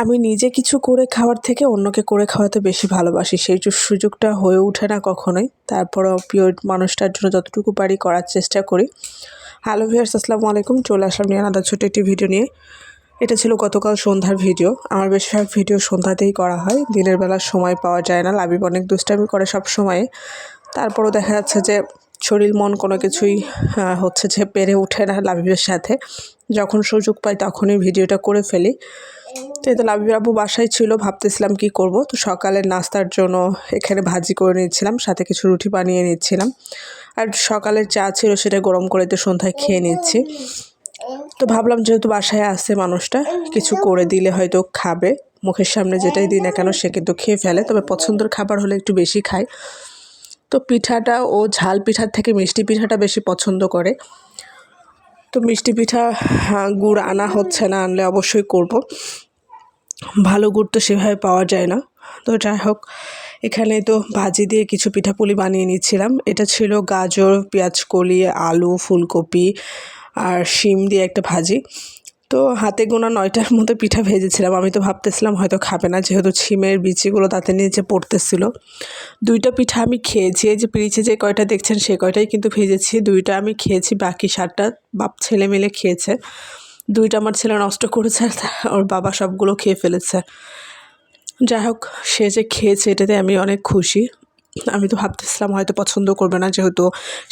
আমি নিজে কিছু করে খাওয়ার থেকে অন্যকে করে খাওয়াতে বেশি ভালোবাসি। সেই সুযোগটা হয়ে ওঠে না কখনোই। তারপরেও প্রিয় মানুষটার জন্য যতটুকু পারি করার চেষ্টা করি। হ্যালো ভিউয়ার্স, আসসালামু আলাইকুম। চলে আসলাম নিয়ে আলাদা ছোট একটি ভিডিও নিয়ে। এটা ছিল গতকাল সন্ধ্যার ভিডিও। আমার বেশিরভাগ ভিডিও সন্ধ্যাতেই করা হয়, দিনের বেলা সময় পাওয়া যায় না। লাবিব অনেক দুষ্টামি করে সব সময়। তারপরও দেখা যাচ্ছে যে শরীর মন কোনো কিছুই হচ্ছে যে পেরে ওঠে না লাবিবের সাথে। যখন সুযোগ পাই তখনই ভিডিওটা করে ফেলি। তো এই তো লাবিব আপু বাসায় ছিল, ভাবতেছিলাম কি করব। তো সকালের নাস্তার জন্য এখানে ভাজি করে নিচ্ছিলাম, সাথে কিছু রুটি বানিয়ে নিচ্ছিলাম। আর সকালের চা ছিল, সেটা গরম করে তো সন্ধ্যায় খেয়ে নিচ্ছি। তো ভাবলাম যেহেতু বাসায় আসছে মানুষটা, কিছু করে দিলে হয়তো খাবে। মুখের সামনে যেটাই দিই না কেন সে কিন্তু খেয়ে ফেলে, তবে পছন্দের খাবার হলে একটু বেশি খায়। তো পিঠাটা ও ঝাল পিঠার থেকে মিষ্টি পিঠাটা বেশি পছন্দ করে। তো মিষ্টি পিঠা গুড় আনা হচ্ছে না, আনলে অবশ্যই করব। ভালো গুড় তো সেভাবে পাওয়া যায় না। তো যাই হোক, এখানে তো ভাজি দিয়ে কিছু পিঠাপুলি বানিয়ে নিচ্ছিলাম। এটা ছিল গাজর, পেঁয়াজকলি, আলু, ফুলকপি আর শিম দিয়ে একটা ভাজি। তো হাতে গোনা 9টার মতো পিঠা ভেজেছিলাম। আমি তো ভাবতেছিলাম হয়তো খাবে না, যেহেতু শিমের বিচিগুলো তাতে নিচে পড়তেছিল। 2টা পিঠা আমি খেয়েছি। এই যে পিঠে যে কয়টা দেখছেন সে কয়টাই কিন্তু ভেজেছি। 2টা আমি খেয়েছি, বাকি 7টা বাপ ছেলে মিলে খেয়েছে। 2টা আমার ছেলে নষ্ট করেছে, আর ওর বাবা সবগুলো খেয়ে ফেলেছে। যাই হোক, সে যে খেয়েছে এটাতে আমি অনেক খুশি। আমি তো ভাবতেছিলাম হয়তো পছন্দ করবে না, যেহেতু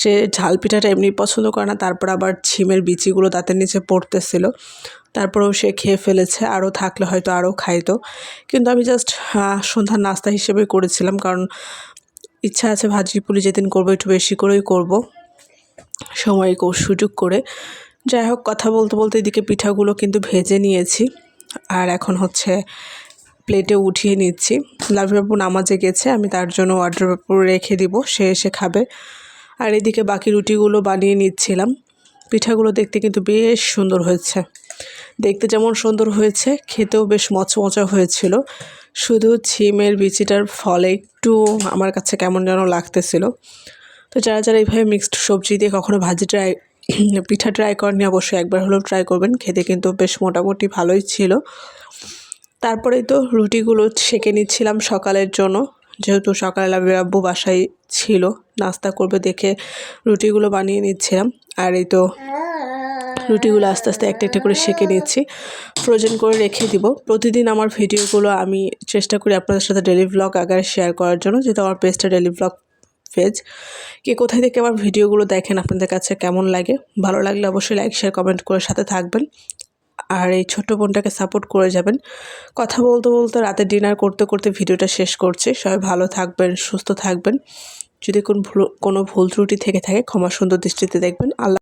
সে ঝাল পিঠাটা এমনি পছন্দ করে না, তারপর আবার শিমের বিচিগুলো দাঁতের নিচে পড়তেছিল। তারপরেও সে খেয়ে ফেলেছে, আরও থাকলে হয়তো আরও খাইতো। কিন্তু আমি জাস্ট সন্ধ্যার নাস্তা হিসেবে করেছিলাম, কারণ ইচ্ছা আছে ভাজি পুলি যেদিন করবো একটু বেশি করেই করব, সময় সুযোগ করে। যাই হোক, কথা বলতে বলতে এদিকে পিঠাগুলো কিন্তু ভেজে নিয়েছি, আর এখন হচ্ছে প্লেটে উঠিয়ে নিচ্ছি। লাবিব আপু নামাজে গেছে, আমি তার জন্য ওয়ার্ড্রোবে রেখে দিব, সে এসে খাবে। আর এদিকে বাকি রুটিগুলো বানিয়ে নিচ্ছিলাম। পিঠাগুলো দেখতে কিন্তু বেশ সুন্দর হয়েছে। দেখতে যেমন সুন্দর হয়েছে, খেতেও বেশ মচমচা হয়েছিল। শুধু শিমের বিচিটার ফলে একটু আমার কাছে কেমন যেন লাগতেছিল। তো যারা যারা এইভাবে মিক্সড সবজি দিয়ে কখনো পিঠা ট্রাই করেননি, অবশ্যই একবার হলেও ট্রাই করবেন। খেতে কিন্তু বেশ মোটামুটি ভালোই ছিল। তারপরেই তো রুটিগুলো সেঁকে নিচ্ছিলাম সকালের জন্য, যেহেতু সকালে লাবিব আব্বু বাসায় ছিল, নাস্তা করবে দেখে রুটিগুলো বানিয়ে নিচ্ছিলাম। আর এই তো রুটিগুলো আস্তে আস্তে একটা একটা করে সেঁকে নিচ্ছি, ফ্রোজেন করে রেখে দিব। প্রতিদিন আমার ভিডিওগুলো আমি চেষ্টা করি আপনাদের সাথে ডেলি ভ্লগ আকারে শেয়ার করার জন্য, যেহেতু আমার পেজটা ডেলি ভ্লগ পেজ। কে কোথায় থেকে আমার ভিডিওগুলো দেখেন, আপনাদের কাছে কেমন লাগে? ভালো লাগলে অবশ্যই লাইক শেয়ার কমেন্ট করে সাথে থাকবেন, আর এই ছোট্ট বোনটাকে সাপোর্ট করে যাবেন। কথা বলতে বলতে রাতে ডিনার করতে করতে ভিডিওটা শেষ করছি। সবাই ভালো থাকবেন, সুস্থ থাকবেন। যদি কোনো ভুল ত্রুটি থেকে থাকে ক্ষমা সুন্দর দৃষ্টিতে দেখবেন। আল্লাহ।